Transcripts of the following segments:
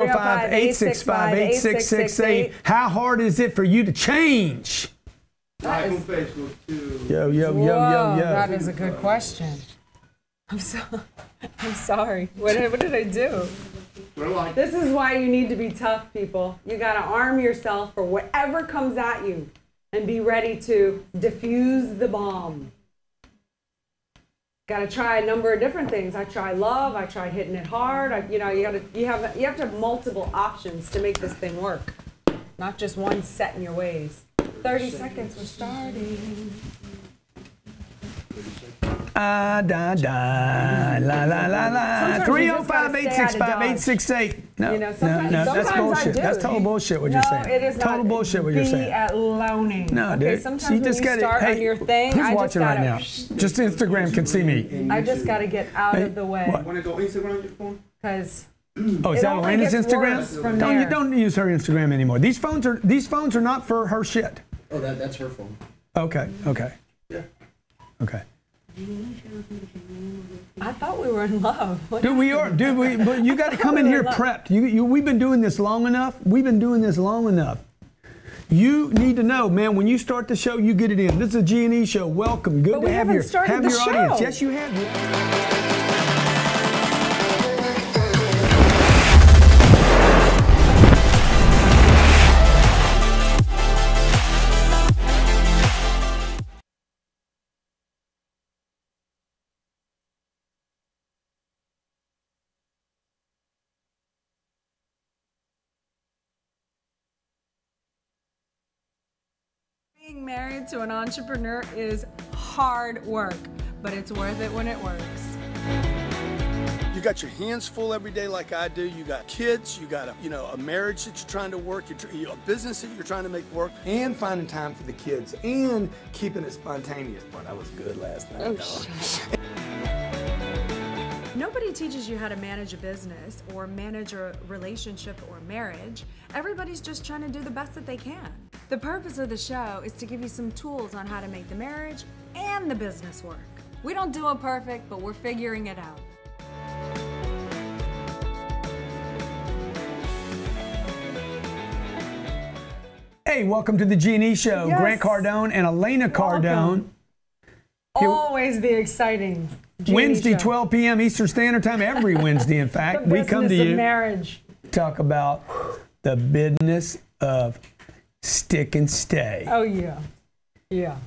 305-865-8668. How hard is it for you to change? Like on Facebook too. Yo. That is a good question. I'm sorry. What did I do? This is why you need to be tough, people. You got to arm yourself for whatever comes at you and be ready to diffuse the bomb. Got to try a number of different things. I tried love. I tried hitting it hard. You have to have multiple options to make this thing work, not just one set in your ways. 30 seconds. We're starting. La la la. 305-865-868. No, that's bullshit. That's total bullshit what you're saying. No, it is total not. bullshit what you're saying. Be at loaning. No, okay, dude. sometimes you when just you gotta, start hey, on your thing, who's I watching just gotta, right now? Just Instagram can see me. I just got to get out of the way. Want to go Instagram on your phone? Because oh, is that Elena's Instagram? Don't use her Instagram anymore. These phones are not for her shit. Oh, that's her phone. Okay. Yeah. Okay. I thought we were in love. Dude, we are. Dude, but you got to come in here prepped. We've been doing this long enough. You need to know, man, when you start the show, you get it in. This is a G&E show. Welcome. Good to have your audience. Yes, you have. Being married to an entrepreneur is hard work, but it's worth it when it works. You got your hands full every day like I do. You got kids, you got a marriage that you're trying to work, a business that you're trying to make work. And finding time for the kids and keeping it spontaneous. Boy, that was good last night. Nobody teaches you how to manage a business or manage a relationship or marriage. Everybody's just trying to do the best that they can. The purpose of the show is to give you some tools on how to make the marriage and the business work. We don't do it perfect, but we're figuring it out. Hey, welcome to the G&E show. Yes. Grant Cardone and Elena Cardone. Always the exciting G&E Wednesday, show. 12 p.m. Eastern Standard Time, every Wednesday, in fact. The We come to you marriage. talk about the business of stick and stay. Oh, yeah. Yeah.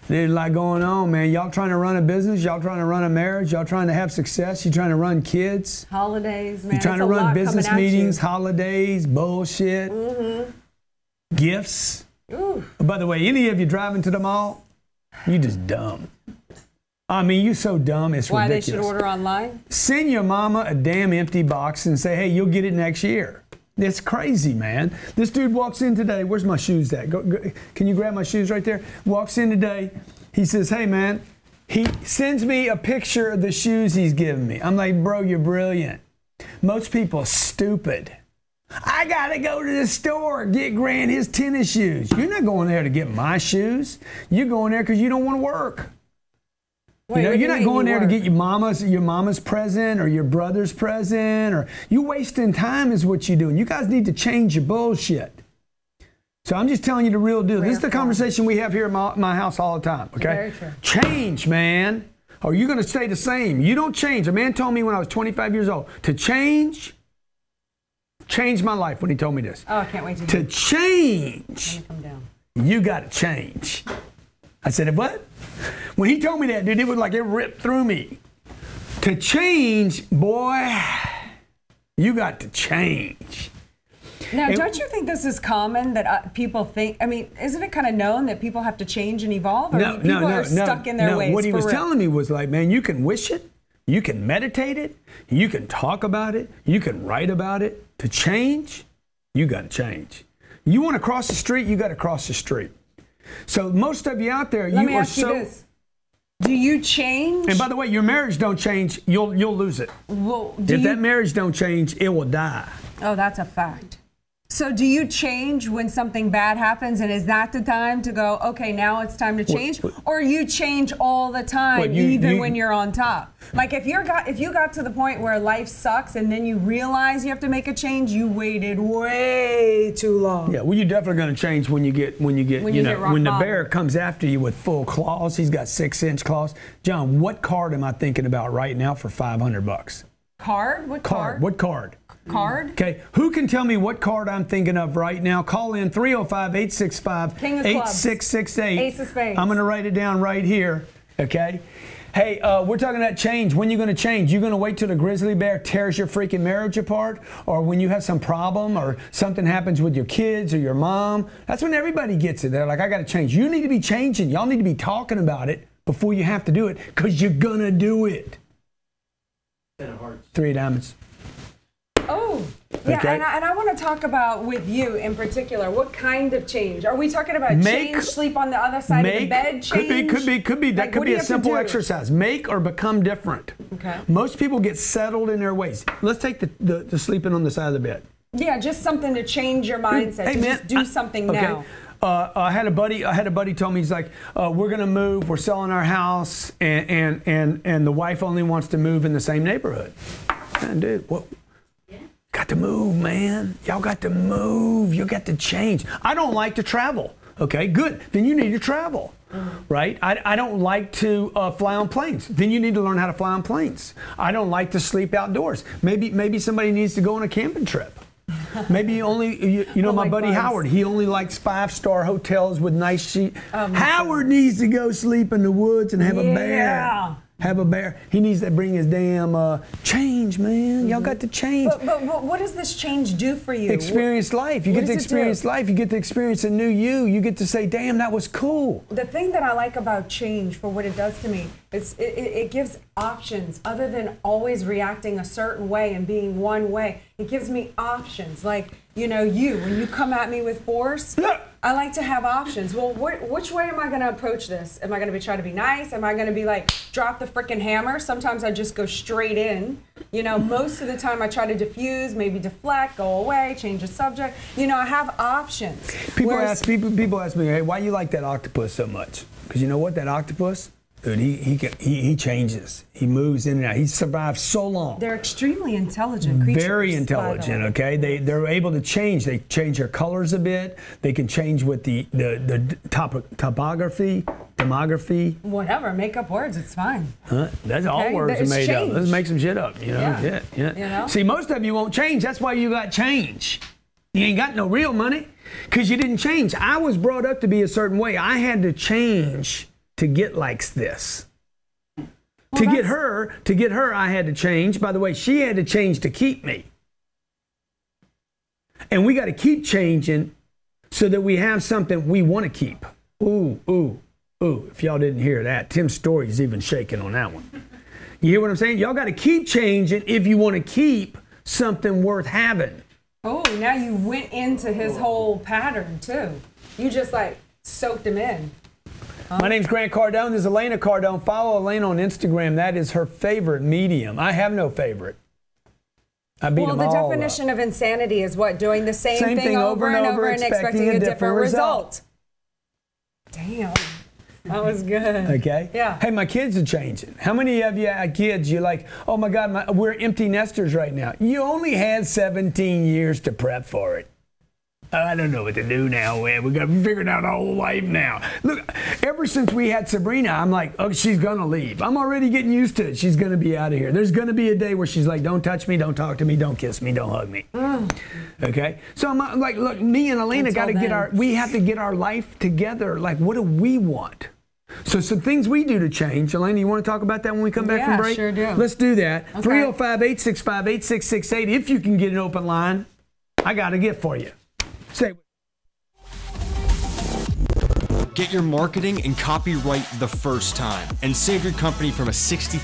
There's a lot going on, man. Y'all trying to run a business, y'all trying to run a marriage, y'all trying to have success, you trying to run kids. Holidays, man. You're trying to run business meetings, holidays, bullshit, gifts. Ooh. By the way, any of you driving to the mall, you just dumb. I mean, you so dumb, it's Why ridiculous. they should order online? Send your mama a damn empty box and say, hey, you'll get it next year. It's crazy, man. This dude walks in today. Where's my shoes at? Go, can you grab my shoes right there? Walks in today. He says, hey, man. He sends me a picture of the shoes he's giving me. I'm like, bro, you're brilliant. Most people are stupid. I got to go to the store, get Grant his tennis shoes. You're not going there to get my shoes. You're going there because you don't want to work. Wait, you're not going there to get your mama's present or your brother's present, or you wasting time is what you're doing. You guys need to change your bullshit. So I'm just telling you the real deal. This is the conversation we have here at my house all the time, okay? Very true. Change, man. Or you're going to stay the same. You don't change. A man told me when I was 25 years old to changed my life when he told me this. Oh, I can't wait to change, come down. You got to change. I said, what? When he told me that, dude, it was like it ripped through me. To change, boy, you got to change. Now, don't you think this is common that people think, I mean, isn't it kind of known that people have to change and evolve? Or people are stuck in their ways? What he was telling me was like, man, you can wish it, you can meditate it, you can talk about it, you can write about it. To change, you got to change. You want to cross the street, you got to cross the street. So most of you out there, Let me ask you this. Do you change? And by the way, your marriage don't change, you'll lose it. Well, if that marriage don't change, it will die. Oh, that's a fact. So do you change when something bad happens, and is that the time to go, okay, now it's time to change? Or you change all the time, even when you're on top? Like if you got to the point where life sucks and then you realize you have to make a change, you waited way too long. Yeah, well, you're definitely going to change when the bear comes after you with full claws. He's got 6-inch claws. John, what card am I thinking about right now for $500? Card? What card? What card? Card? Okay, who can tell me what card I'm thinking of right now? Call in 305-865-8668. Ace of Spades. I'm going to write it down right here, okay? Hey, we're talking about change. When are you going to change? You going to wait till the grizzly bear tears your freaking marriage apart? Or when you have some problem or something happens with your kids or your mom? That's when everybody gets it. They're like, I got to change. You need to be changing. Y'all need to be talking about it before you have to do it, because you're going to do it. 10 of hearts. 3 of diamonds. Oh, yeah, Okay. and I want to talk about with you in particular, what kind of change? Are we talking about change, sleep on the other side of the bed, change? Could be. That could be a simple exercise. Make or become different. Okay. Most people get settled in their ways. Let's take the sleeping on the side of the bed. Yeah, just something to change your mindset. Hey, man, just do something now. I had a buddy told me, he's like, we're gonna move, we're selling our house, and the wife only wants to move in the same neighborhood. Man, dude, what? Got to move, man. Y'all got to move. You got to change. I don't like to travel. Okay, good. Then you need to travel, right? I don't like to fly on planes. Then you need to learn how to fly on planes. I don't like to sleep outdoors. Maybe somebody needs to go on a camping trip. Maybe only, my buddy Howard, he only likes 5-star hotels with nice sheets. Howard needs to go sleep in the woods and have a bear. Have a bear. He needs to bring his damn change, man. Y'all got to change. But what does this change do for you? Experience life. You get to experience life. You get to experience a new you. You get to say, damn, that was cool. The thing that I like about change, for what it does to me, is it gives options other than always reacting a certain way and being one way. It gives me options. Like, when you come at me with force, I like to have options. Well, which way am I going to approach this? Am I going to try to be nice? Am I going to be like, drop the frickin' hammer? Sometimes I just go straight in. Most of the time I try to diffuse, maybe deflect, go away, change the subject. I have options. People ask me, hey, why you like that octopus so much? Because you know what, that octopus, dude, he changes. He moves in and out. He survives so long. They're extremely intelligent creatures. Very intelligent, okay? They're able to change. They change their colors a bit. They can change with the topography, demography. Whatever, make up words, it's fine. That's all words are made up. Let's make some shit up, Yeah. See, most of you won't change. That's why you got change. You ain't got no real money because you didn't change. I was brought up to be a certain way. I had to change to get like this. To get her, I had to change. By the way, she had to change to keep me. And we got to keep changing so that we have something we want to keep. Ooh. If y'all didn't hear that, Tim's story is even shaking on that one. You hear what I'm saying? Y'all got to keep changing if you want to keep something worth having. Oh, now you went into his whole pattern too. You just like soaked him in. My name's Grant Cardone. This is Elena Cardone. Follow Elena on Instagram. That is her favorite medium. I have no favorite. I beat them all. Well, the definition of insanity is what? Doing the same thing over and over and expecting a different result. Damn. That was good. Okay? Yeah. Hey, my kids are changing. How many of you had kids, you're like, oh my God, we're empty nesters right now. You only had 17 years to prep for it. I don't know what to do now, man. We got to figure out our whole life now. Look, ever since we had Sabrina, I'm like, oh, she's going to leave. I'm already getting used to it. She's going to be out of here. There's going to be a day where she's like, don't touch me, don't talk to me, don't kiss me, don't hug me. Okay? So I'm like, look, me and Elena got to we have to get our life together. Like, what do we want? So some things we do to change. Elena, you want to talk about that when we come back from break? Yeah, sure do. Let's do that. Okay. 305-865-8668. If you can get an open line, I got a gift for you. Say. Get your marketing and copy right the first time and save your company from a $60,000,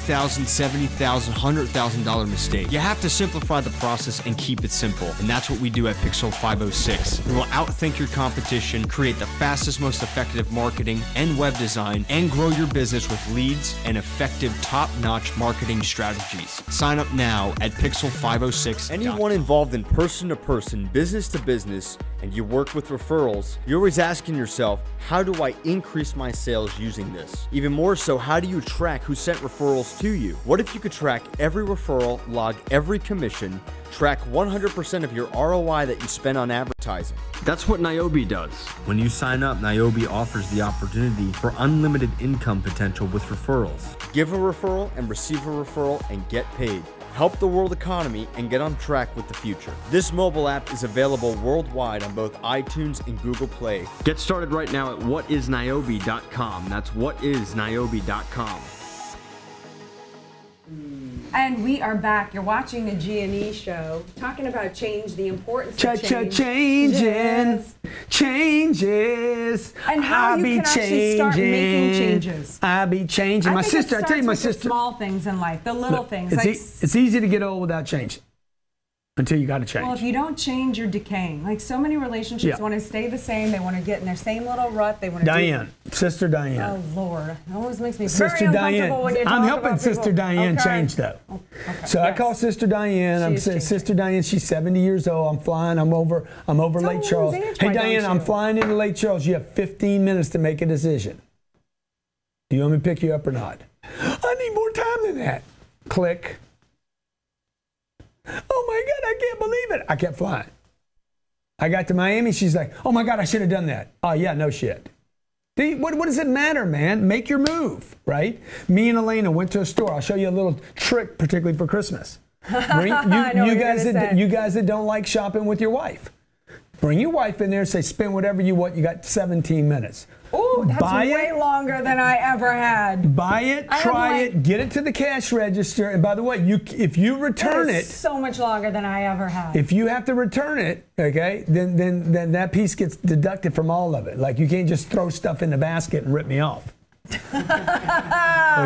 $70,000, $100,000 mistake. You have to simplify the process and keep it simple. And that's what we do at Pixel 506. We will outthink your competition, create the fastest, most effective marketing and web design, and grow your business with leads and effective top-notch marketing strategies. Sign up now at Pixel506. Anyone involved in person-to-person, business-to-business, and you work with referrals, you're always asking yourself, how do I increase my sales using this? Even more so, how do you track who sent referrals to you? What if you could track every referral, log every commission, track 100% of your ROI that you spend on advertising? That's what Niobe does. When you sign up, Niobe offers the opportunity for unlimited income potential with referrals. Give a referral and receive a referral and get paid. Help the world economy and get on track with the future. This mobile app is available worldwide on both iTunes and Google Play. Get started right now at whatisniobe.com. That's whatisniobe.com. And we are back. You're watching the G&E show, talking about change, the importance of change. Changes. And how you can actually start making changes. I be changing. My sister, I tell you, my sister. The small things in life, the little things. It's easy to get old without change. Until you got to change. Well, if you don't change, you're decaying. Like so many relationships want to stay the same. They want to get in their same little rut. They want to Sister Diane. Oh Lord, it always makes me Sister very uncomfortable when you talk I'm helping about Sister people. Diane change though. So I call Sister Diane. I'm saying, Sister Diane. She's 70 years old. I'm flying. I'm over Lake Charles. Hey Diane, I'm flying into Lake Charles. You have 15 minutes to make a decision. Do you want me to pick you up or not? I need more time than that. Click. Oh my God, I can't believe it. I kept flying. I got to Miami. She's like, oh my God, I should have done that. Oh yeah, no shit. What does it matter, man? Make your move, right? Me and Elena went to a store. I'll show you a little trick, particularly for Christmas. You guys that don't like shopping with your wife. Bring your wife in there and say, spend whatever you want. You got 17 minutes. Ooh, that's way longer than I ever had. Buy it, try it, get it to the cash register. And by the way, if you return it, so much longer than I ever had. If you have to return it, okay, then that piece gets deducted from all of it. Like you can't just throw stuff in the basket and rip me off.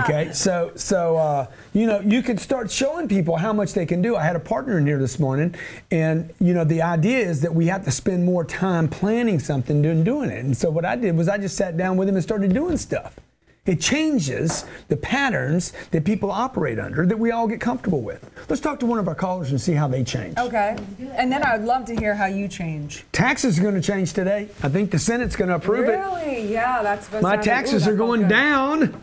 Okay, so you could start showing people how much they can do. I had a partner in here this morning, and the idea is that we have to spend more time planning something than doing it. And so what I did was I just sat down with him and started doing stuff. It changes the patterns that people operate under that we all get comfortable with. Let's talk to one of our callers and see how they change. Okay. And then I'd love to hear how you change. Taxes are going to change today. I think the Senate's going to approve it. Really? Yeah, that's supposed to happen. My taxes are going down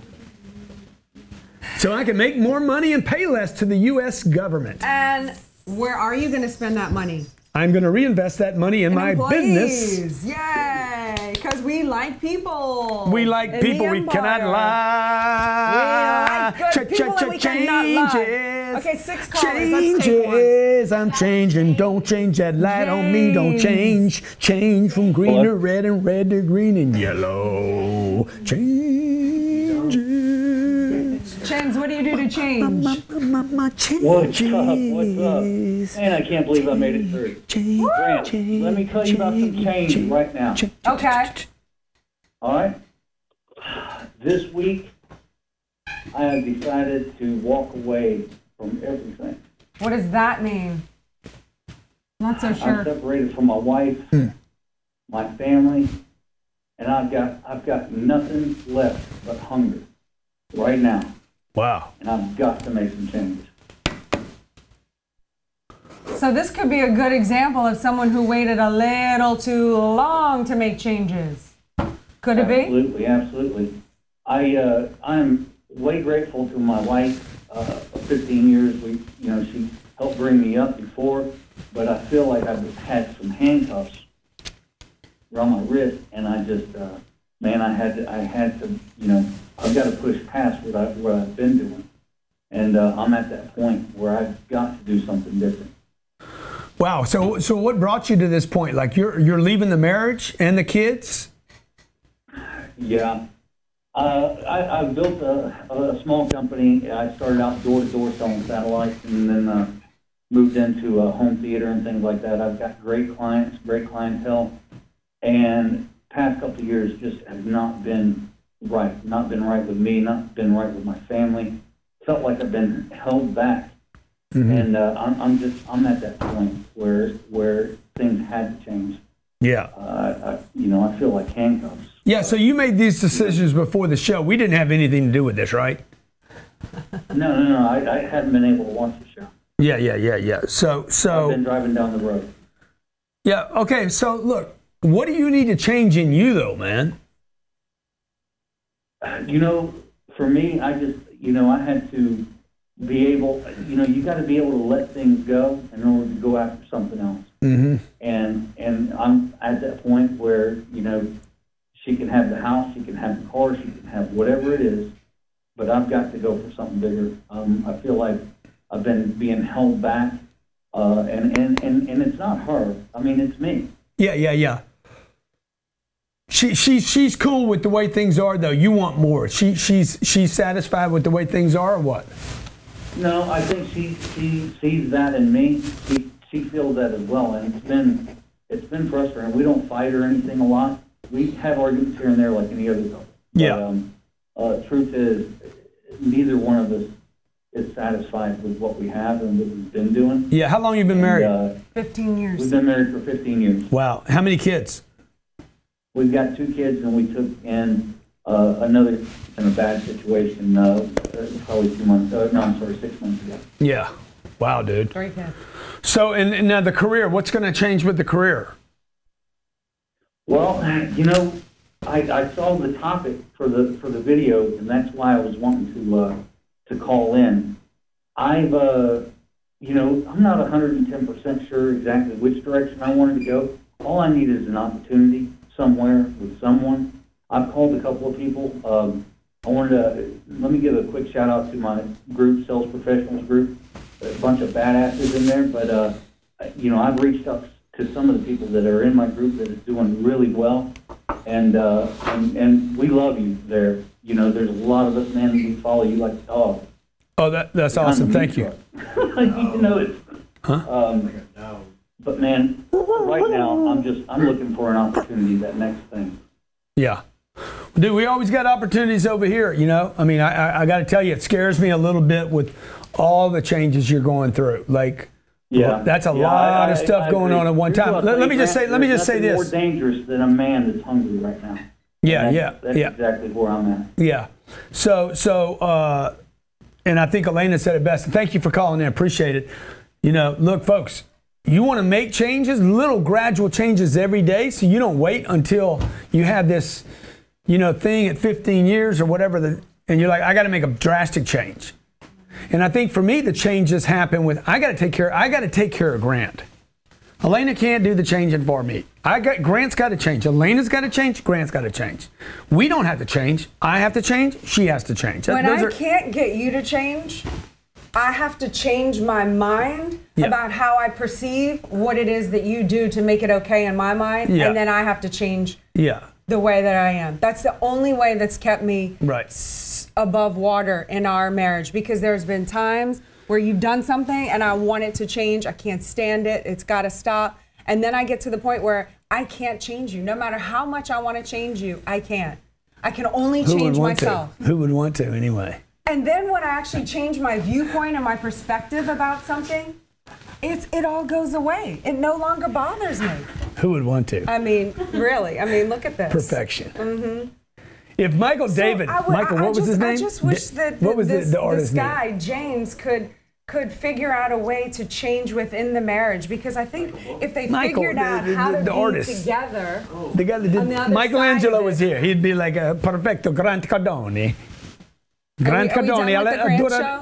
so I can make more money and pay less to the U.S. government. And where are you going to spend that money? I'm going to reinvest that money in my business. Yay! Because we like people. We like people. We cannot lie. We like good people and we cannot lie. Okay, 6 callers. Let's take one. I'm changing. Don't change that light on me. Don't change. Change from green to red and red to green and yellow. Changes. James, what do you do to change? What's up? Man, I can't believe I made it through. Grant, let me tell you about some change right now. Okay. All right. This week, I have decided to walk away from everything. What does that mean? Not so sure. I'm separated from my wife, my family, and I've got nothing left but hunger right now. Wow. And I've got to make some changes. So this could be a good example of someone who waited a little too long to make changes. Could it be? Absolutely. I'm way grateful to my wife. For 15 years, she helped bring me up before, but I feel like I've had some handcuffs around my wrist, and I just, I had to, I've got to push past what I've been doing, and I'm at that point where I've got to do something different. Wow. So what brought you to this point? Like you're leaving the marriage and the kids? Yeah. I built a small company. I started out door-to-door selling satellites, and then moved into home theater and things like that. I've got great clients, great clientele, and past couple of years just have not been right. Not been right with me, not been right with my family. Felt like I've been held back. And I'm at that point where things had to change. Yeah. I feel like handcuffs. Yeah, so you made these decisions before the show. We didn't have anything to do with this, right? No. I hadn't been able to watch the show. Yeah. So I've been driving down the road. Yeah, okay, so look, what do you need to change in you though, man? For me, I just, I had to be able, you got to be able to let things go in order to go after something else. Mm-hmm. And I'm at that point where, she can have the house, she can have the car, she can have whatever it is, but I've got to go for something bigger. I feel like I've been being held back, and it's not her. I mean, it's me. Yeah. She's cool with the way things are, though. You want more. She's satisfied with the way things are, or what? No, I think she sees that in me. She feels that as well, and it's been frustrating. We don't fight or anything a lot. We have arguments here and there like any other couple. Yeah. But, truth is, neither one of us is satisfied with what we have and what we've been doing. Yeah. How long have you been married? 15 years. We've been married for 15 years. Wow. How many kids? We've got 2 kids, and we took in another in a bad situation probably 6 months ago. Yeah. Wow, dude. 3 kids. So, and now the career, what's going to change with the career? Well, I saw the topic for the video, and that's why I was wanting to call in. I'm not 110% sure exactly which direction I wanted to go. All I need is an opportunity somewhere with someone. I've called a couple of people. Let me give a quick shout out to my group, Sales Professionals Group. There's a bunch of badasses in there, but I've reached out to some of the people that are in my group that is doing really well, and we love you there. There's a lot of us, man, we follow you like a dog. Oh, that's awesome. Thank you. It's. Huh? But man, right now I'm looking for an opportunity. That next thing. Yeah. Dude, we always got opportunities over here, I mean, I got to tell you, it scares me a little bit with all the changes you're going through. Like, yeah, that's a lot of stuff going on at one time. Let me just say this. More dangerous than a man that's hungry right now. That's exactly where I'm at. Yeah. So, and I think Elena said it best. And thank you for calling in. Appreciate it. Look, folks, you want to make changes, little gradual changes every day, so you don't wait until you have this, thing at 15 years or whatever, and you're like, I got to make a drastic change. And I think for me, the changes happen with I got to take care of Grant. Elena can't do the changing for me. Grant's got to change. Elena's got to change. Grant's got to change. We don't have to change. I have to change. She has to change. When I can't get you to change, I have to change my mind about how I perceive what it is that you do to make it okay in my mind, and then I have to change the way that I am. That's the only way that's kept me above water in our marriage, because there's been times where you've done something and I want it to change. I can't stand it. It's got to stop. And then I get to the point where I can't change you. No matter how much I want to change you, I can't. I can only change myself. Who would want to anyway? And then when I actually change my viewpoint and my perspective about something, it all goes away. It no longer bothers me. Who would want to? I mean, really. I mean, look at this. Perfection. Mm-hmm. If Michael David, Michael, what was his name? I just wish that this guy, James, could figure out a way to change within the marriage, because I think if they figured out how to be together. The guy that did Michelangelo was here. He'd be like a perfecto Grant Cardone. Grant Cardone,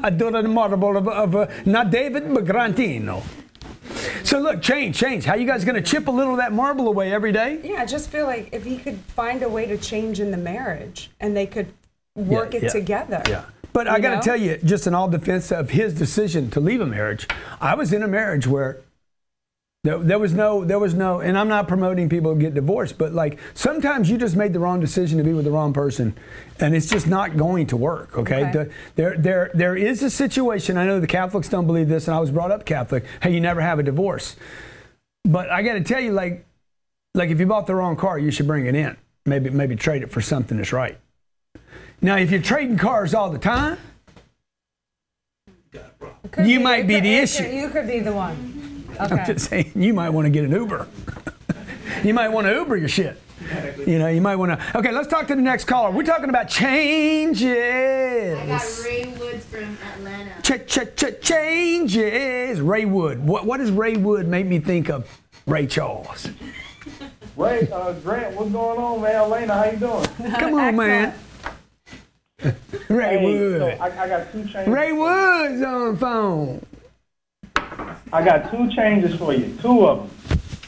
adora the marble of not David, but Grantino. So look, change. How you guys going to chip a little of that marble away every day? Yeah, I just feel like if he could find a way to change in the marriage and they could work it together. Yeah. But I got to tell you, just in all defense of his decision to leave a marriage, I was in a marriage where there was no, and I'm not promoting people to get divorced, but like sometimes you just made the wrong decision to be with the wrong person, and it's just not going to work. Okay. There is a situation. I know the Catholics don't believe this, and I was brought up Catholic. Hey, you never have a divorce, but I got to tell you, like, Like if you bought the wrong car, you should bring it in. Maybe trade it for something that's right. Now, if you're trading cars all the time, you might be the issue. You could be the one. Okay. I'm just saying, you might want to get an Uber. You might want to Uber your shit. You know, you might want to. Okay, let's talk to the next caller. We're talking about changes. I got Ray Woods from Atlanta. Changes. Ray Wood. What does Ray Wood make me think of? Ray Charles. Ray, Grant, what's going on, man? Elena, how you doing? Come on, man. Ray Wood. So I got 2 changes. Ray Wood's on the phone. I got 2 changes for you. 2 of them.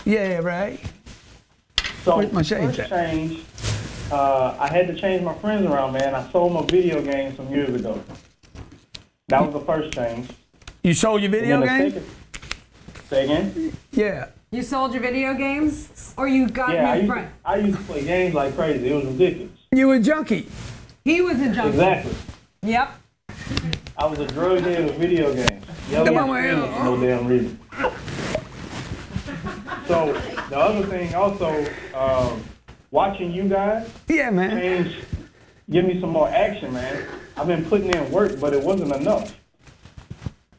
Yeah, Ray. So Where's my shades first at? change, I had to change my friends around, man. I sold my video games some years ago. That was the first change. You sold your video game? Say again? Yeah. You sold your video games, or you got new friends? I used to play games like crazy. It was ridiculous. You a junkie. He was a junkie. Exactly. Yep. I was a drug dealer with video games. Come on, man. No damn reason. So the other thing also, watching you guys Yeah, man. give me some more action, man. I've been putting in work, but it wasn't enough.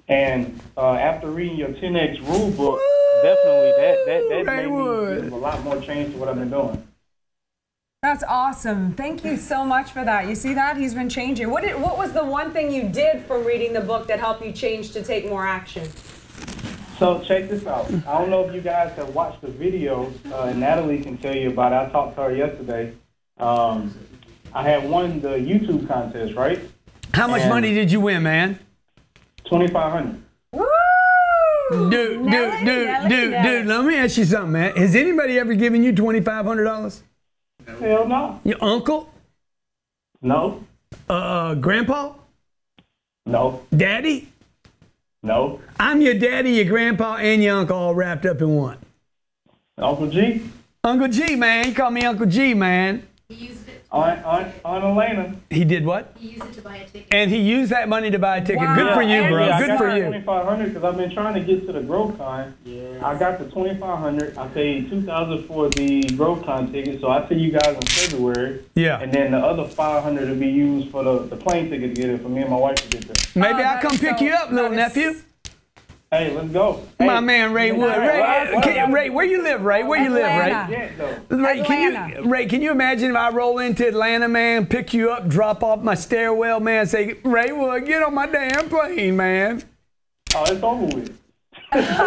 And after reading your 10X rule book, definitely that made me give a lot more change to what I've been doing. That's awesome. Thank you so much for that. You see that? He's been changing. What was the one thing you did from reading the book that helped you change to take more action? So check this out. I don't know if you guys have watched the video, and Natalie can tell you about it. I talked to her yesterday. I had won the YouTube contest, right? How much money did you win, man? $2,500. Woo! Dude, let me ask you something, man. Has anybody ever given you $2,500? Hell no. Your uncle? No. Grandpa? No. Daddy? No. I'm your daddy, your grandpa, and your uncle all wrapped up in one. Uncle G? Uncle G, man. You call me Uncle G, man. He used it. Aunt Elena. He did what? He used it to buy a ticket. And he used that money to buy a ticket. Wow. Good for you, bro. Yeah, Good for you. $2,500 because I've been trying to get to the GrowCon. Yeah. I got the $2,500. I paid $2,000 for the GrowCon ticket, so I see you guys in February. Yeah. And then the other $500 will be used for the plane ticket to get it for me and my wife to get there. Maybe I'll come pick you up, little nephew. Hey, let's go. My Hey, man Ray Wood. Ray, where you live, Ray? Where you live, Ray? Atlanta. Ray, can you imagine if I roll into Atlanta, man, pick you up, drop off my stairwell, man, say, Ray Wood, get on my damn plane, man. Oh, it's over with. That's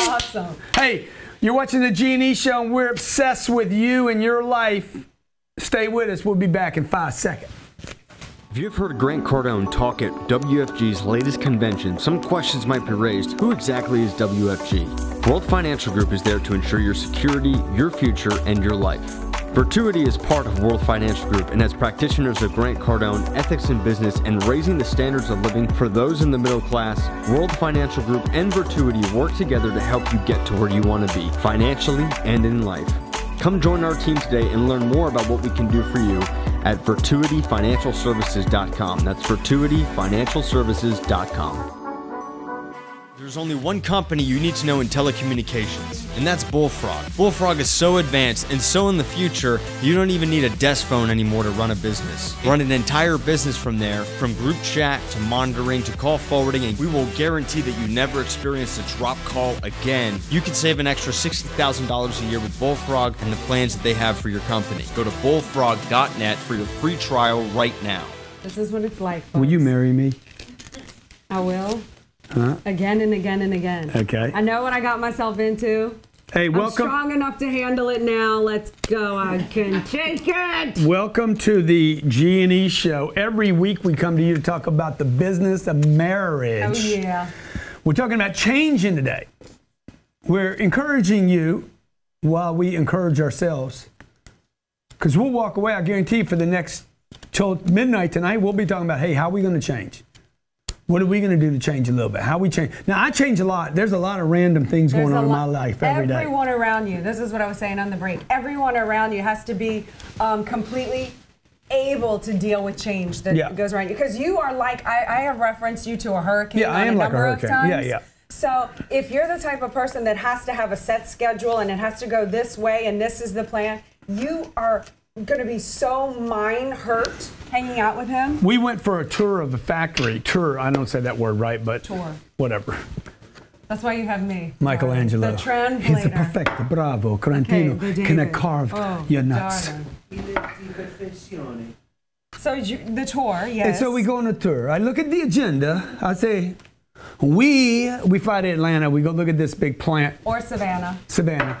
awesome. Hey, you're watching the G&E Show, and we're obsessed with you and your life. Stay with us. We'll be back in 5 seconds. If you've heard Grant Cardone talk at WFG's latest convention, some questions might be raised. Who exactly is WFG? World Financial Group is there to ensure your security, your future, and your life. Virtuity is part of World Financial Group, and as practitioners of Grant Cardone, ethics in business, and raising the standards of living for those in the middle class, World Financial Group and Virtuity work together to help you get to where you want to be, financially and in life. Come join our team today and learn more about what we can do for you at virtuityfinancialservices.com. That's virtuityfinancialservices.com. There's only one company you need to know in telecommunications, and that's Bullfrog. Bullfrog is so advanced and so in the future, you don't even need a desk phone anymore to run a business. Run an entire business from there, from group chat to monitoring to call forwarding, and we will guarantee that you never experience a drop call again. You can save an extra $60,000 a year with Bullfrog and the plans that they have for your company. Go to bullfrog.net for your free trial right now. This is what it's like, folks. Will you marry me? I will. Huh? Again and again and again. Okay. I know what I got myself into. Hey, welcome. I'm strong enough to handle it now. Let's go. I can take it. Welcome to the G&E Show. Every week we come to you to talk about the business of marriage. Oh, yeah. We're talking about changing today. We're encouraging you while we encourage ourselves. Because we'll walk away, I guarantee, for the next, till midnight tonight, we'll be talking about, hey, how are we going to change? What are we going to do to change a little bit? How we change? Now, I change a lot. There's a lot of random things going on in my life every day. Everyone around you, this is what I was saying on the break, everyone around you has to be completely able to deal with change that goes around you. Because you are like, I have referenced you to a hurricane I am like a hurricane. So if you're the type of person that has to have a set schedule and it has to go this way and this is the plan, you are going to be so mind hurt hanging out with him. We went for a tour of the factory. Tour, I don't say that word right, but tour. Whatever. That's why you have me. Michelangelo. The translator. He's a perfecto, bravo, Correntino. Can I carve your nuts? So the tour, yes. And so we go on a tour. I look at the agenda. I say, we fly to Atlanta. We go look at this big plant. Or Savannah. Savannah.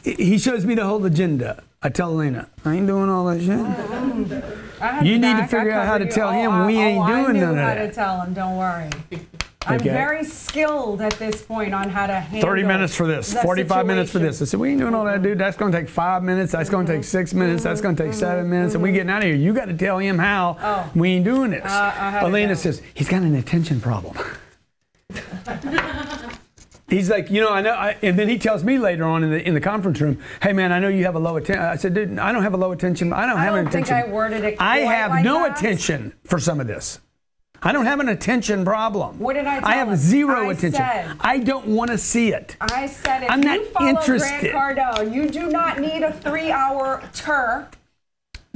He shows me the whole agenda. I tell Elena, I ain't doing all that shit. You need to figure out how to tell him we ain't doing none of that. I knew how to tell him, don't worry. I'm very skilled at this point on how to handle 30 minutes for this, 45 minutes for this. I said, we ain't doing all that, dude. That's going to take 5 minutes. That's going to take 6 minutes. That's going to take 7 minutes. And we getting out of here. You got to tell him how we ain't doing this. Elena says, he's got an attention problem. He's like, you know, I know. And then he tells me later on in the conference room, hey, man, I know you have a low attention. I said, dude, I don't have a low attention. I don't have an attention. I don't think I worded it I quite have like no that. attention for some of this. I don't have an attention problem. What did I tell I have him? zero I attention. said, I don't want to see it. I said, if I'm you not follow interested. Grant Cardone, you do not need a 3-hour tour.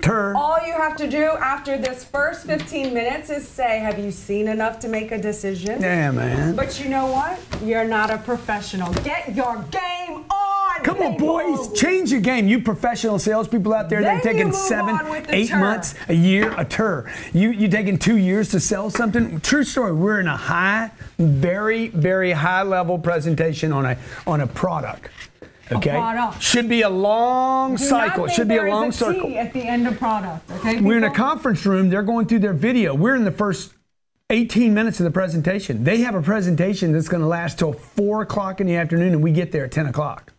All you have to do after this first 15 minutes is say, have you seen enough to make a decision? Yeah, man. But you know what? You're not a professional. Get your game on. Come on, boys. Change your game. You professional salespeople out there, they're taking 7, 8 months, a year, a tour. You taking 2 years to sell something? True story. We're in a very, very high level presentation on a product. Okay. Should be a long cycle. Should be a long circle. At the end of product. Okay. We're in a conference room. They're going through their video. We're in the first 18 minutes of the presentation. They have a presentation that's going to last till 4 o'clock in the afternoon, and we get there at 10 o'clock.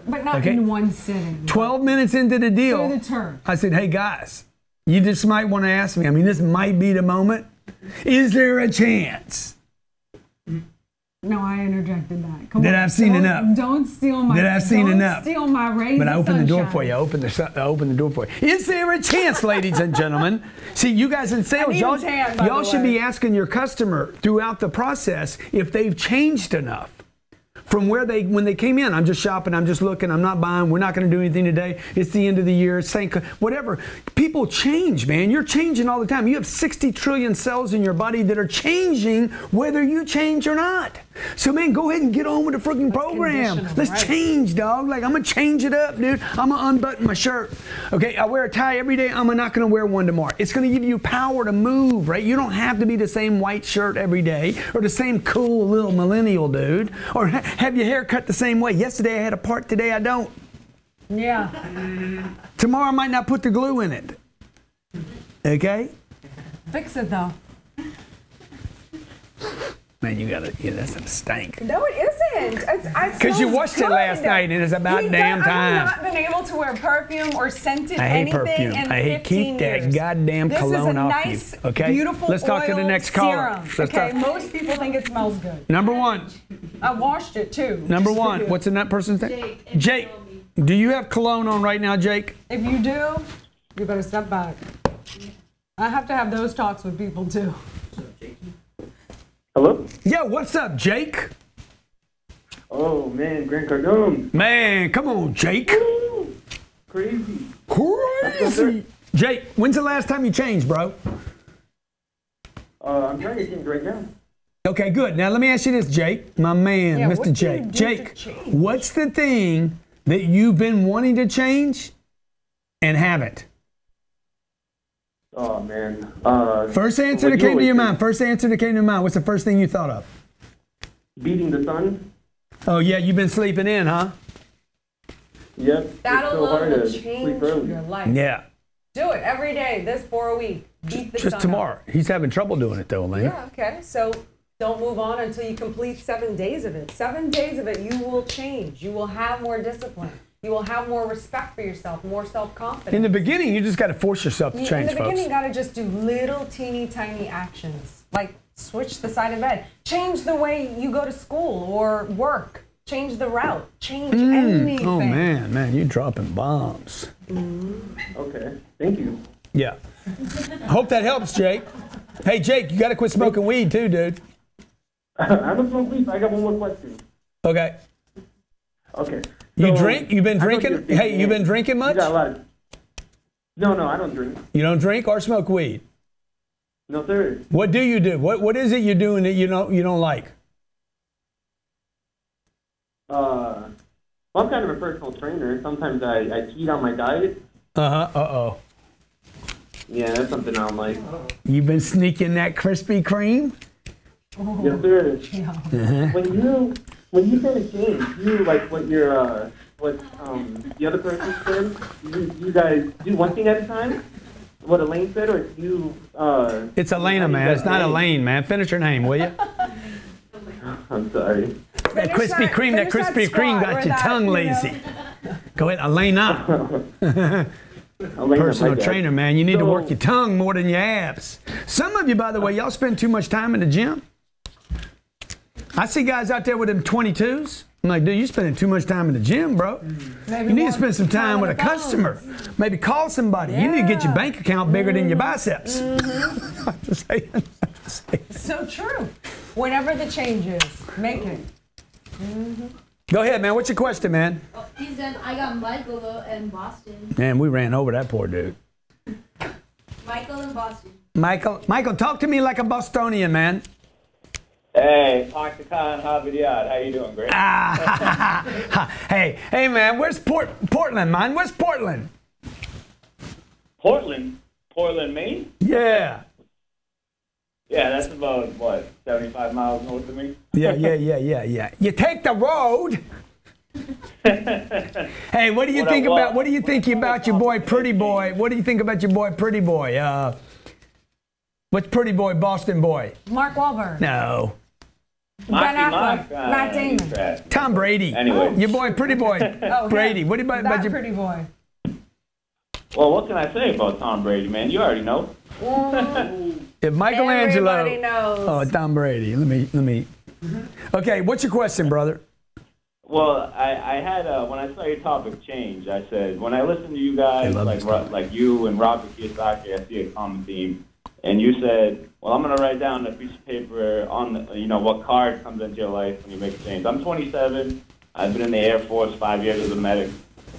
But not in one sitting. 12 minutes into the deal, Through the turn. I said, hey, guys, you just might want to ask me. I mean, this might be the moment. Is there a chance? No, I interjected that. That I've seen enough. Don't steal my. That I've seen enough. Don't steal my rays. But I opened the door for you. I opened the door for you. Is there a chance, ladies and gentlemen? See, you guys in sales, y'all should be asking your customer throughout the process if they've changed enough. From when they came in, I'm just shopping, I'm just looking, I'm not buying, we're not going to do anything today. It's the end of the year, whatever. People change, man. You're changing all the time. You have 60 trillion cells in your body that are changing whether you change or not. So, man, go ahead and get on with the freaking program. Let's change, dog. Like, I'm going to change it up, dude. I'm going to unbutton my shirt. Okay, I wear a tie every day. I'm not going to wear one tomorrow. It's going to give you power to move, right? You don't have to be the same white shirt every day or the same cool little millennial dude or have your hair cut the same way. Yesterday I had a part, today I don't. Yeah. Tomorrow I might not put the glue in it. Okay? Fix it, though. Man, you gotta, that's a stank. No, it isn't. Because you washed it last night and it's about damn time. I have not been able to wear perfume or scented I hate anything perfume. in I hate 15 keep years. that goddamn cologne off you. This is a nice, okay? beautiful Let's talk to the next caller. Okay, most people think it smells good. Number one. I washed it too. Number one. What's in that person's name? Jake. Do you have cologne on right now, Jake? If you do, you better step back. I have to have those talks with people too. Hello? Yeah, what's up, Jake? Oh, man, Grant Cardone. Man, come on, Jake. Woo! Crazy. Crazy. Jake, when's the last time you changed, bro? I'm trying to change right now. Okay, good. Now, let me ask you this, Jake. My man, Yeah, Mr. Jake. Jake, what's the thing that you've been wanting to change and haven't? Oh, man. First answer that came to your mind. First answer that came to your mind. What's the first thing you thought of? Beating the sun. Oh, yeah, you've been sleeping in, huh? Yep. That it's so alone hard will to change sleep early. your life. Yeah. Do it every day, this for a week. Beat the Just sun tomorrow. up. He's having trouble doing it, though, Elaine. Yeah, okay. So don't move on until you complete 7 days of it. 7 days of it, you will change. You will have more discipline. You will have more respect for yourself, more self-confidence. In the beginning, you just got to force yourself to change, in the beginning, folks. you got to just do little teeny tiny actions, like switch the side of bed, change the way you go to school or work, change the route, change anything. Oh, man, you're dropping bombs. Okay, thank you. Yeah. Hope that helps, Jake. Hey, Jake, you got to quit smoking weed too, dude. I don't smoke weed. I got one more question. Okay. Okay. You So, drink? You've been I know drinking? you're a big Hey, you man. been drinking much? You got a lot of... No, I don't drink. You don't drink or smoke weed? No, sir. What do you do? What is it you're doing that you don't like? Well, I'm kind of a personal trainer. Sometimes I cheat on my diet. Uh-oh. Yeah, that's something I don't like. You've been sneaking that Krispy Kreme? Yes, sir. Yeah. When you say change, you like what your what the other person said. You guys do one thing at a time. What Elaine said, or you? It's Elena, man. It's not Elaine, man. Finish her name, will you? I'm sorry. That Krispy Kreme got your tongue lazy. Go ahead, Elena. Personal trainer, man. You need to work your tongue more than your abs. Some of you, by the way, y'all spend too much time in the gym. I see guys out there with them 22s. I'm like, dude, you spending too much time in the gym, bro. You need to spend some time with a customer. Maybe call somebody. You need to get your bank account bigger than your biceps. I'm just saying. So true. Whatever the change is, make it. Go ahead, man. What's your question, man? Oh, he said, I got Michael in Boston. Man, we ran over that poor dude. Michael in Boston. Michael, talk to me like a Bostonian, man. Hey, Pakistan, how you doing? Great. Hey, man, where's Portland, man? Where's Portland? Portland, Maine? Yeah. Yeah, that's about, 75 miles north of me? Yeah. You take the road. Hey, what do you think about your boy Pretty Boy? What do you think about your boy Pretty Boy? What's Pretty Boy, Boston boy? Mark Wahlberg. No. Ben Affleck. Matt Damon. Tom Brady. Anyway. Your boy Pretty Boy. Brady. What about your Pretty Boy? Well, what can I say about Tom Brady, man? You already know. If Michelangelo. Everybody knows. Oh, Tom Brady. Let me. Okay, what's your question, brother? Well, I had when I saw your topic change, I said when I listen to you guys, like you and Robert Kiyosaki, I see a common theme. And you said, well, I'm going to write down a piece of paper on, what card comes into your life when you make a change. I'm 27. I've been in the Air Force 5 years as a medic.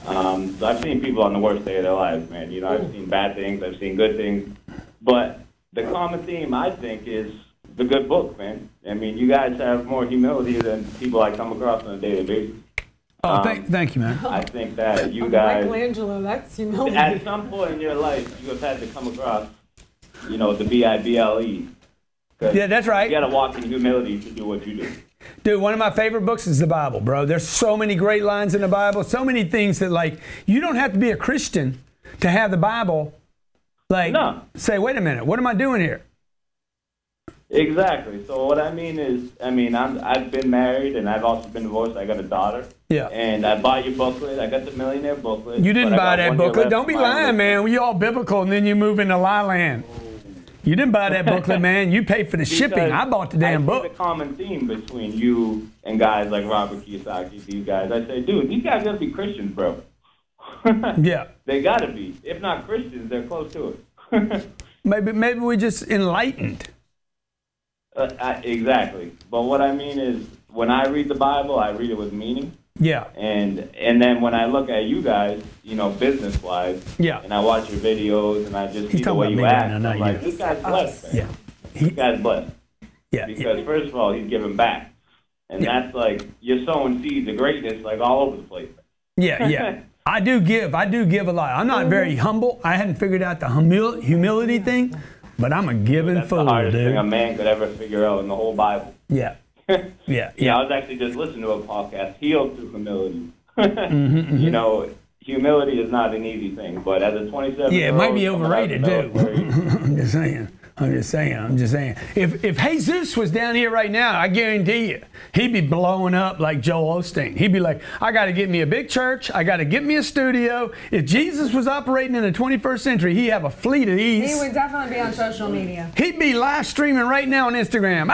So I've seen people on the worst day of their lives, man. I've seen bad things. I've seen good things. But the common theme, I think, is the good book, man. I mean, you guys have more humility than people I come across on a daily basis. Oh, thank you, man. I think that you guys, Michelangelo, that's humility. at some point in your life, you have had to come across the BIBLE. Yeah, that's right. You got to walk in humility to do what you do. Dude, one of my favorite books is the Bible, bro. There's so many great lines in the Bible, so many things that, you don't have to be a Christian to have the Bible, say, wait a minute, what am I doing here? Exactly. So what I mean is, I've been married and I've also been divorced. I got a daughter. Yeah. And I bought your booklet. I got the Millionaire booklet. You didn't buy that booklet. Don't be lying, man. We all biblical, and then you move into lie land. You didn't buy that booklet, man. You paid for the shipping. I bought the damn book. I see the common theme between you and guys like Robert Kiyosaki, these guys. I say, dude, these guys got to be Christians, bro. Yeah. They got to be. If not Christians, they're close to it. Maybe we're just enlightened. Exactly. But what I mean is, when I read the Bible, I read it with meaning. Yeah. And then when I look at you guys, business-wise, and I watch your videos and I just see the way you act, I'm like, this guy's blessed, man. Yeah. This guy's blessed. Yeah. Because first of all, he's giving back. And that's you're sowing seeds of greatness all over the place. Yeah. I do give a lot. I'm not very humble. I hadn't figured out the humility thing, but I'm a giving fool, dude. That's the hardest thing a man could ever figure out in the whole Bible. Yeah. Yeah. I was actually just listening to a podcast, Healed Through Humility. Humility is not an easy thing, but as a 27-year-old... Yeah, it might be overrated, too. I'm just saying. If Jesus was down here right now, I guarantee you, he'd be blowing up like Joel Osteen. He'd be like, I got to get me a big church. I got to get me a studio. If Jesus was operating in the 21st century, he'd have a fleet of these. He would definitely be on social media. He'd be live streaming right now on Instagram.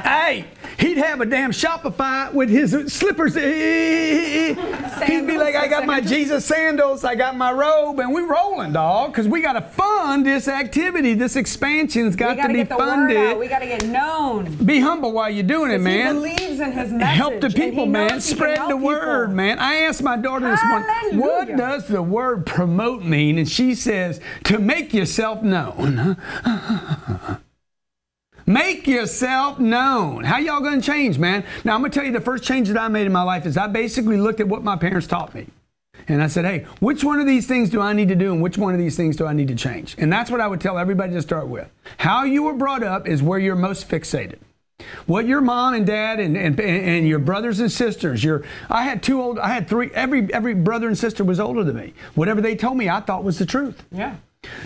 Hey! He'd have a damn Shopify with his slippers. He'd be like, I got my Jesus sandals, I got my robe, and we rolling, dog, because we got to fund this activity. This expansion's got to be funded. We got to get known. Be humble while you're doing it, man. He believes in his message. Help the people, man. Spread the word, man. I asked my daughter this morning, what does the word promote mean? And she says, to make yourself known. Make yourself known. How y'all going to change, man? Now, I'm going to tell you the first change that I made in my life is I basically looked at what my parents taught me. And I said, hey, which one of these things do I need to do and which one of these things do I need to change? And that's what I would tell everybody to start with. How you were brought up is where you're most fixated. What your mom and dad and your brothers and sisters, I had three, every brother and sister was older than me. Whatever they told me, I thought was the truth. Yeah.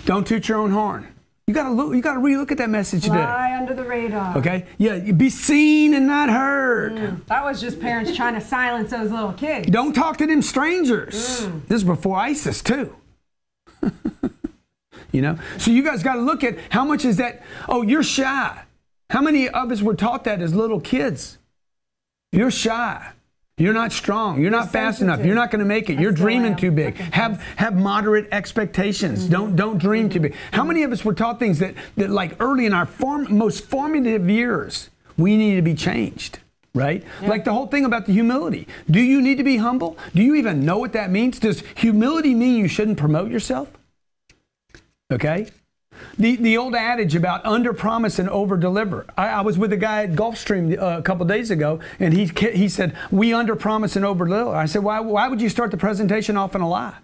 Don't toot your own horn. You gotta relook at that message today. Fly under the radar. Okay? Yeah, be seen and not heard. That was just parents trying to silence those little kids. Don't talk to them strangers. This is before ISIS too. You know? So you guys gotta look at how much is that, oh, you're shy. How many of us were taught that as little kids? You're shy. You're not strong. You're not fast enough. You're not going to make it. You're dreaming too big. Have moderate expectations. Don't dream too big. How many of us were taught things that like early in our most formative years, we need to be changed, right? Yeah. Like the whole thing about the humility. Do you need to be humble? Do you even know what that means? Does humility mean you shouldn't promote yourself? Okay? The old adage about under promise and over deliver. I was with a guy at Gulfstream a couple days ago, and he said, we under promise and over deliver. I said, why would you start the presentation off in a lie?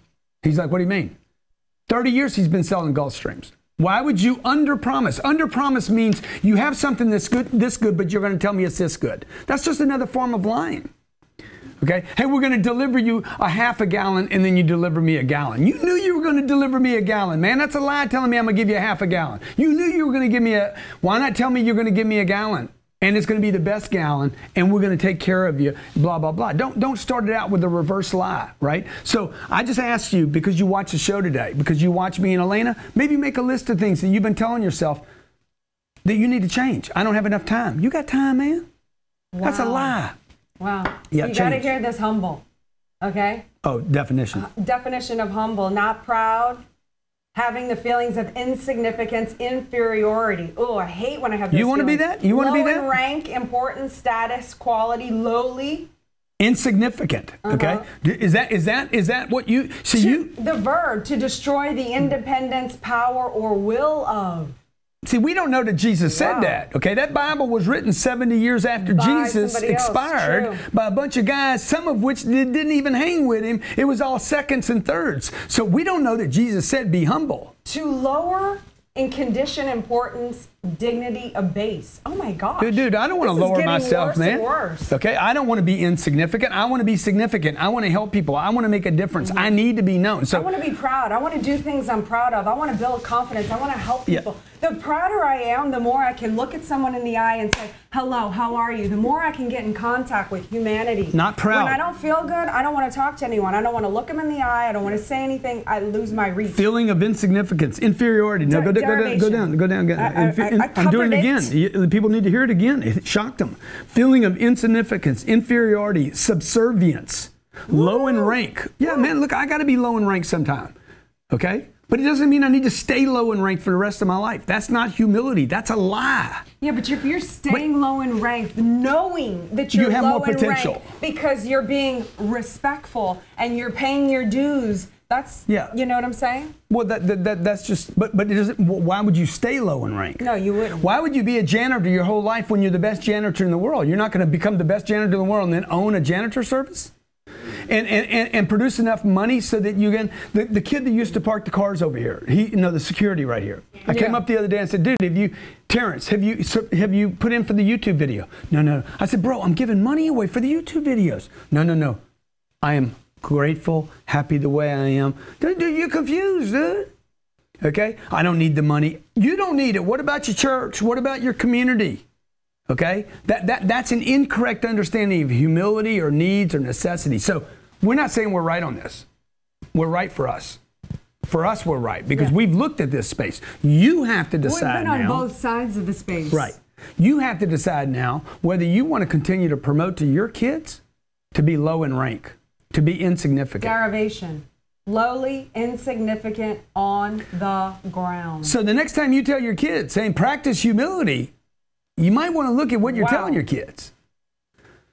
He's like, what do you mean? 30 years he's been selling Gulfstreams. Why would you under promise? Under promise means you have something that's good, this good, but you're going to tell me it's this good. That's just another form of lying. Okay? Hey, we're going to deliver you a half a gallon, and then you deliver me a gallon. You knew you were going to deliver me a gallon, man. That's a lie telling me I'm going to give you a half a gallon. You knew you were going to give me why not tell me you're going to give me a gallon? And it's going to be the best gallon, and we're going to take care of you, blah, blah, blah. Don't start it out with a reverse lie, right? So I just asked you, because you watched the show today, because you watched me and Elena, maybe make a list of things that you've been telling yourself that you need to change. I don't have enough time. You got time, man. Wow. That's a lie. Wow. Yeah, you got to hear this humble, okay? Oh, definition. Definition of humble, not proud, having the feelings of insignificance, inferiority. Oh, I hate when I have those You want to be that? You want to be that? Low in rank, importance, status, quality, lowly. Insignificant, okay? Is that what you... The verb, to destroy the independence, power, or will of. See, we don't know that Jesus said that, okay? That Bible was written 70 years after Jesus expired by a bunch of guys, some of which didn't even hang with him. It was all seconds and thirds. So we don't know that Jesus said, be humble. To lower in condition, importance, dignity, abase. Oh my gosh. Dude, I don't want to lower myself, man. Worse. Okay, I don't want to be insignificant. I want to be significant. I want to help people. I want to make a difference. I need to be known. So I want to be proud. I want to do things I'm proud of. I want to build confidence. I want to help people. The prouder I am, the more I can look at someone in the eye and say, hello, how are you? The more I can get in contact with humanity. Not proud. When I don't feel good, I don't want to talk to anyone. I don't want to look them in the eye. I don't want to say anything. I lose my reach. Feeling of insignificance, inferiority. No, go down. I'm doing it again. People need to hear it again. It shocked them. Feeling of insignificance, inferiority, subservience, low in rank. Yeah, man, look, I got to be low in rank sometime. Okay? But it doesn't mean I need to stay low in rank for the rest of my life. That's not humility. That's a lie. Yeah, but if you're staying low in rank, knowing that you're low in rank because you're being respectful and you're paying your dues, that's, you know what I'm saying? Well, that's just, but it doesn't, why would you stay low in rank? No, you wouldn't. Why would you be a janitor your whole life when you're the best janitor in the world? You're not going to become the best janitor in the world and then own a janitor service? And produce enough money so that you can, the kid that used to park the cars over here, the security right here. I came up the other day and said, dude, Terrence, have you put in for the YouTube video? No. I said, bro, I'm giving money away for the YouTube videos. No. I am grateful, happy the way I am. Dude, you're confused, dude. Okay? I don't need the money. You don't need it. What about your church? What about your community? Okay? That's an incorrect understanding of humility or needs or necessity. So we're not saying we're right on this. We're right for us. For us, we're right because we've looked at this space. You have to decide now. We've been on both sides of the space. Right. You have to decide now whether you want to continue to promote to your kids to be low in rank, to be insignificant. Derivation. Lowly, insignificant, on the ground. So the next time you tell your kids, saying practice humility, you might want to look at what you're telling your kids.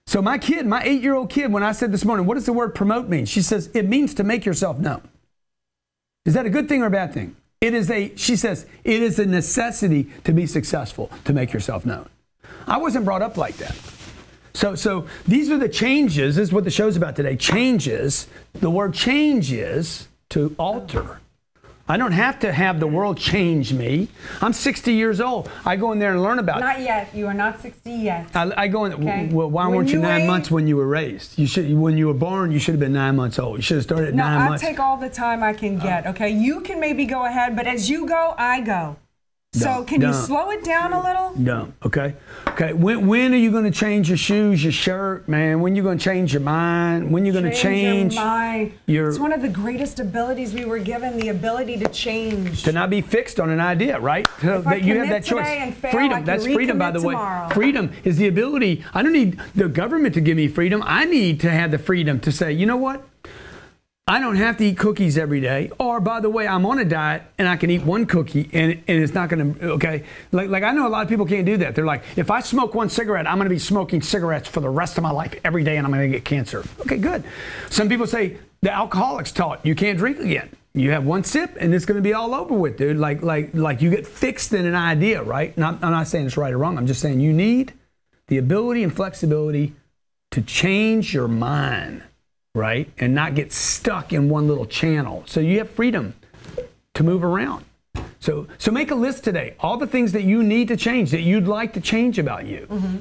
So my kid, my 8-year-old kid, when I said this morning, what does the word promote mean? She says, it means to make yourself known. Is that a good thing or a bad thing? She says, it is a necessity to be successful, to make yourself known. I wasn't brought up like that. So these are the changes. This is what the show's about today. Changes. The word change is to alter. I don't have to have the world change me. I'm 60 years old. I go in there and learn about it. Not yet. You are not 60 yet. I go in. Okay. Well, why weren't you 9 months when you were raised? When you were born, you should have been 9 months old. You should have started at 9 months. I take all the time I can get. Okay, you can maybe go ahead, but as you go, I go. So can you slow it down a little? No. Okay. When are you going to change your shoes, your shirt, man? When are you going to change your mind? When are you going to change your mind? It's one of the greatest abilities we were given, the ability to change. To not be fixed on an idea, right? So that you have that choice. Freedom. That's freedom, by the way. Freedom is the ability. I don't need the government to give me freedom. I need to have the freedom to say, you know what? I don't have to eat cookies every day. Or, by the way, I'm on a diet and I can eat one cookie and it's not going to, okay? Like I know a lot of people can't do that. They're like, if I smoke one cigarette, I'm going to be smoking cigarettes for the rest of my life every day and I'm going to get cancer. Okay, good. Some people say the alcoholics taught you can't drink again. You have one sip and it's going to be all over with, dude. Like you get fixed in an idea, right? I'm not saying it's right or wrong. I'm just saying you need the ability and flexibility to change your mind, right? And not get stuck in one little channel. So you have freedom to move around. So make a list today. All the things that you need to change, that you'd like to change about you. Mm-hmm.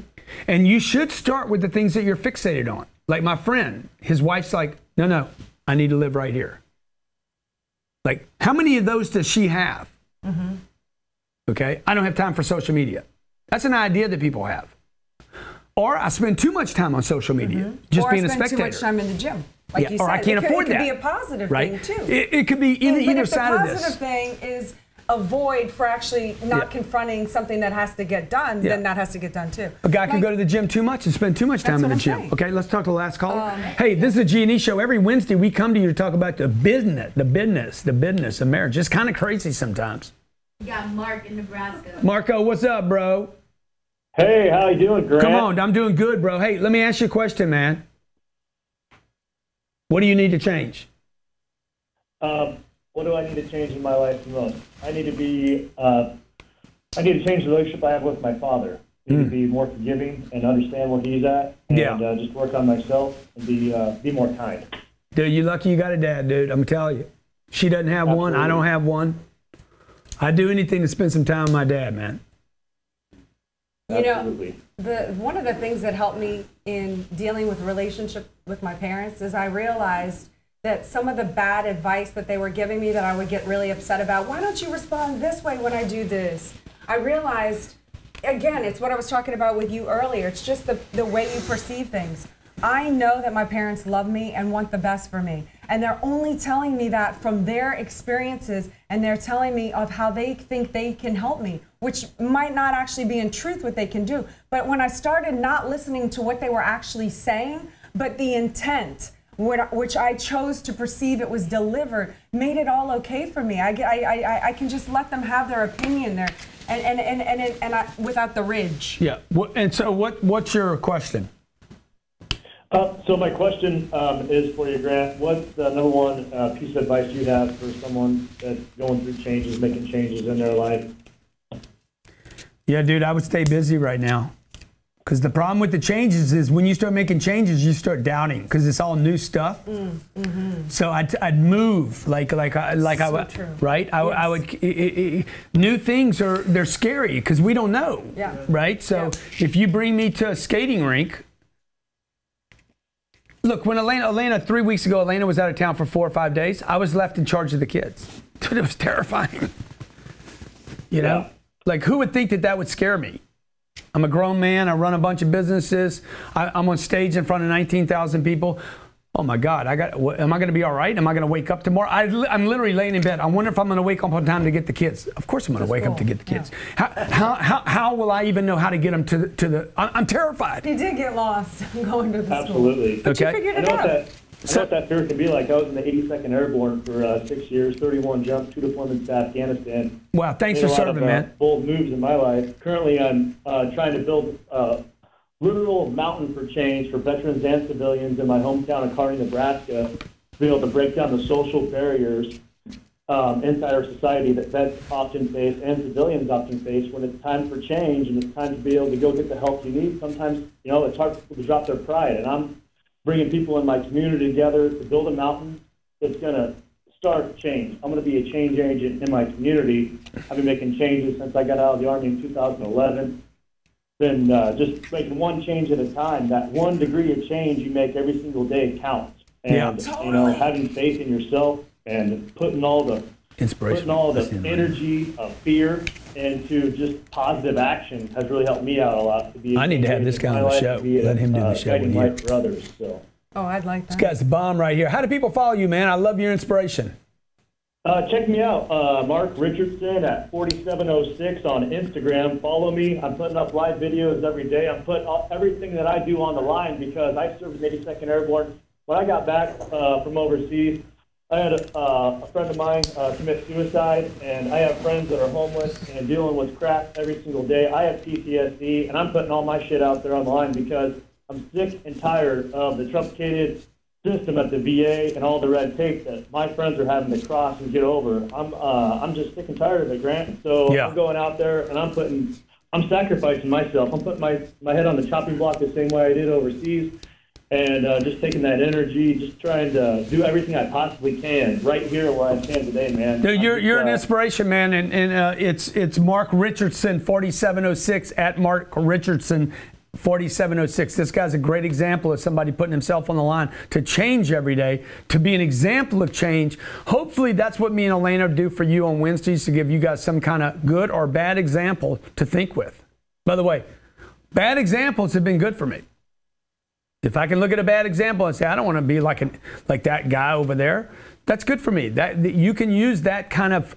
And you should start with the things that you're fixated on. Like my friend, his wife's like, no, I need to live right here. Like, how many of those does she have? Mm-hmm. Okay, I don't have time for social media. That's an idea that people have. Or I spend too much time on social media, just being a spectator. Or I spend too much time in the gym, like you said. Or I can't afford that. It could be a positive thing, too. It could be either side of this. But if the positive thing is a void for actually not confronting something that has to get done, then that has to get done, too. A guy could go to the gym too much and spend too much time in the gym. Saying. Okay, let's talk to the last caller. Hey, this is a G&E show. Every Wednesday, we come to you to talk about the business of marriage. It's kind of crazy sometimes. We got Mark in Nebraska. Marco, what's up, bro? Hey, how you doing, Grant? Come on, I'm doing good, bro. Hey, let me ask you a question, man. What do you need to change? What do I need to change in my life the most? I need to change the relationship I have with my father. I need to be more forgiving and understand where he's at, and just work on myself and be more kind. Dude, you're lucky you got a dad, dude. I'm telling you. She doesn't have one. I don't have one. I'd do anything to spend some time with my dad, man. Absolutely. You know, one of the things that helped me in dealing with relationship with my parents is I realized that some of the bad advice that they were giving me that I would get really upset about, why don't you respond this way when I do this? I realized, again, it's what I was talking about with you earlier. It's just the way you perceive things. I know that my parents love me and want the best for me. And they're only telling me that from their experiences, and they're telling me of how they think they can help me, which might not actually be in truth what they can do. But when I started not listening to what they were actually saying, but the intent, which I chose to perceive it was delivered, made it all okay for me. I can just let them have their opinion there, and without the ridge. Yeah. And so what's your question? So my question is for you, Grant. What's the number one piece of advice you have for someone that's going through changes, making changes in their life? Yeah, dude, I would stay busy right now. Because the problem with the changes is when you start making changes, you start doubting because it's all new stuff. So I'd move like I would, true. Right? Yes. I would. New things they're scary because we don't know. Yeah. Right. So if you bring me to a skating rink. Look, when Elena 3 weeks ago, Elena was out of town for 4 or 5 days. I was left in charge of the kids. Dude, it was terrifying. You know, like who would think that would scare me? I'm a grown man. I run a bunch of businesses. I'm on stage in front of 19,000 people. oh my God, am I going to be all right? Am I going to wake up tomorrow? I'm literally laying in bed. I wonder if I'm going to wake up on time to get the kids. Of course I'm going to wake up to get the kids. Yeah. How will I even know how to get them to the I'm terrified. You did get lost going to the Absolutely. school. But you figured it out. I know what that fear can be like. I was in the 82nd Airborne for 6 years, 31 jumps, 2 deployments to Afghanistan. Wow, thanks for serving, man. Bold moves in my life. Currently, I'm trying to build a literal mountain for change for veterans and civilians in my hometown of Cardone, Nebraska, to be able to break down the social barriers inside our society that vets often face and civilians often face when it's time for change and it's time to be able to go get the help you need. Sometimes, it's hard for people to drop their pride, and I'm bringing people in my community together to build a mountain that's going to start change. I'm going to be a change agent in my community. I've been making changes since I got out of the Army in 2011. Been just making one change at a time. That 1 degree of change you make every single day counts. And, having faith in yourself and putting all the energy of fear into just positive action has really helped me out a lot. I need to have this guy on the show. Let him do the show with you. For others, so. Oh, I'd like that. This guy's the bomb right here. How do people follow you, man? I love your inspiration. Check me out, Mark Richardson at 4706 on Instagram. Follow me. I'm putting up live videos every day. I'm putting everything that I do on the line because I served in 82nd Airborne. When I got back from overseas, I had a friend of mine commit suicide, and I have friends that are homeless and dealing with crap every single day. I have PTSD, and I'm putting all my shit out there on the line because I'm sick and tired of the truncated system at the VA and all the red tape that my friends are having to cross and get over. I'm just sick and tired of it, Grant. So I'm going out there and I'm sacrificing myself. I'm putting my head on the chopping block the same way I did overseas. And just taking that energy, just trying to do everything I possibly can right here where I stand today, man. Dude, you're an inspiration, man, and it's Mark Richardson 4706 at Mark Richardson 4706. This guy's a great example of somebody putting himself on the line to change every day, to be an example of change. Hopefully that's what me and Elena do for you on Wednesdays, to give you guys some kind of good or bad example to think with. By the way, bad examples have been good for me. If I can look at a bad example and say, I don't want to be like that guy over there, that's good for me. That you can use that kind of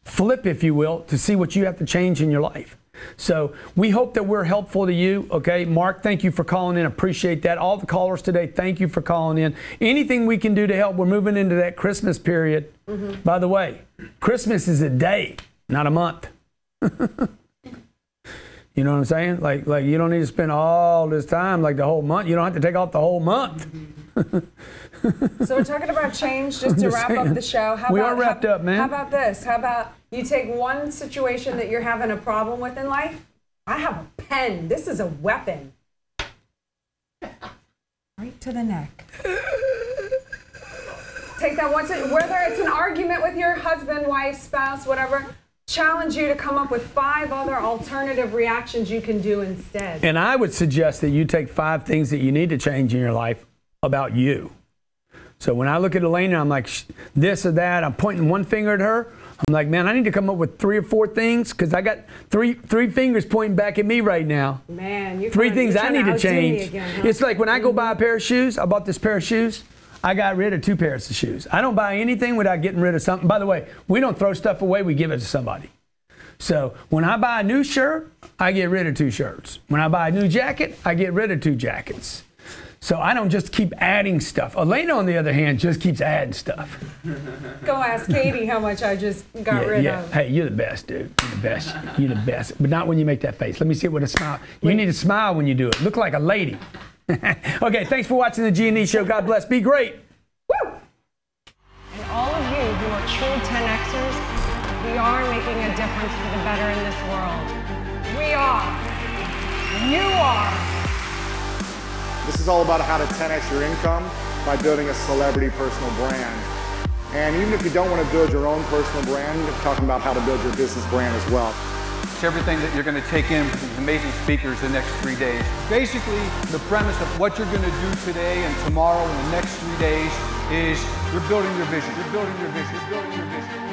flip, if you will, to see what you have to change in your life. So we hope that we're helpful to you. Okay, Mark, thank you for calling in. Appreciate that. All the callers today, thank you for calling in. Anything we can do to help. We're moving into that Christmas period. Mm-hmm. By the way, Christmas is a day, not a month. You know what I'm saying? Like you don't need to spend all this time, like the whole month. You don't have to take off the whole month. So we're talking about change, just to wrap up the show. We are wrapped up, man. How about this? How about you take one situation that you're having a problem with in life? I have a pen. This is a weapon. Right to the neck. Take that one, whether it's an argument with your husband, wife, spouse, whatever, challenge you to come up with 5 other alternative reactions you can do instead. And I would suggest that you take 5 things that you need to change in your life about you. So when I look at Elena, I'm like, this or that. I'm pointing one finger at her. I'm like, man, I need to come up with 3 or 4 things because I got three fingers pointing back at me right now. Man, you're 3 things I need to change. Again, huh? It's like when I go buy a pair of shoes, I bought this pair of shoes. I got rid of 2 pairs of shoes. I don't buy anything without getting rid of something. By the way, we don't throw stuff away. We give it to somebody. So when I buy a new shirt, I get rid of 2 shirts. When I buy a new jacket, I get rid of 2 jackets. So I don't just keep adding stuff. Elena, on the other hand, just keeps adding stuff. Go ask Katie how much I just got rid of. Hey, you're the best, dude. You're the best. You're the best. But not when you make that face. Let me see it with a smile. You need to smile when you do it. Look like a lady. Okay, thanks for watching the G&E Show. God bless. Be great. Woo! And all of you who are true 10Xers, we are making a difference for the better in this world. We are. You are. This is all about how to 10X your income by building a celebrity personal brand. And even if you don't want to build your own personal brand, we're talking about how to build your business brand as well. It's everything that you're going to take in from these amazing speakers the next 3 days. Basically, the premise of what you're going to do today and tomorrow and the next 3 days is you're building your vision. You're building your vision. You're building your vision.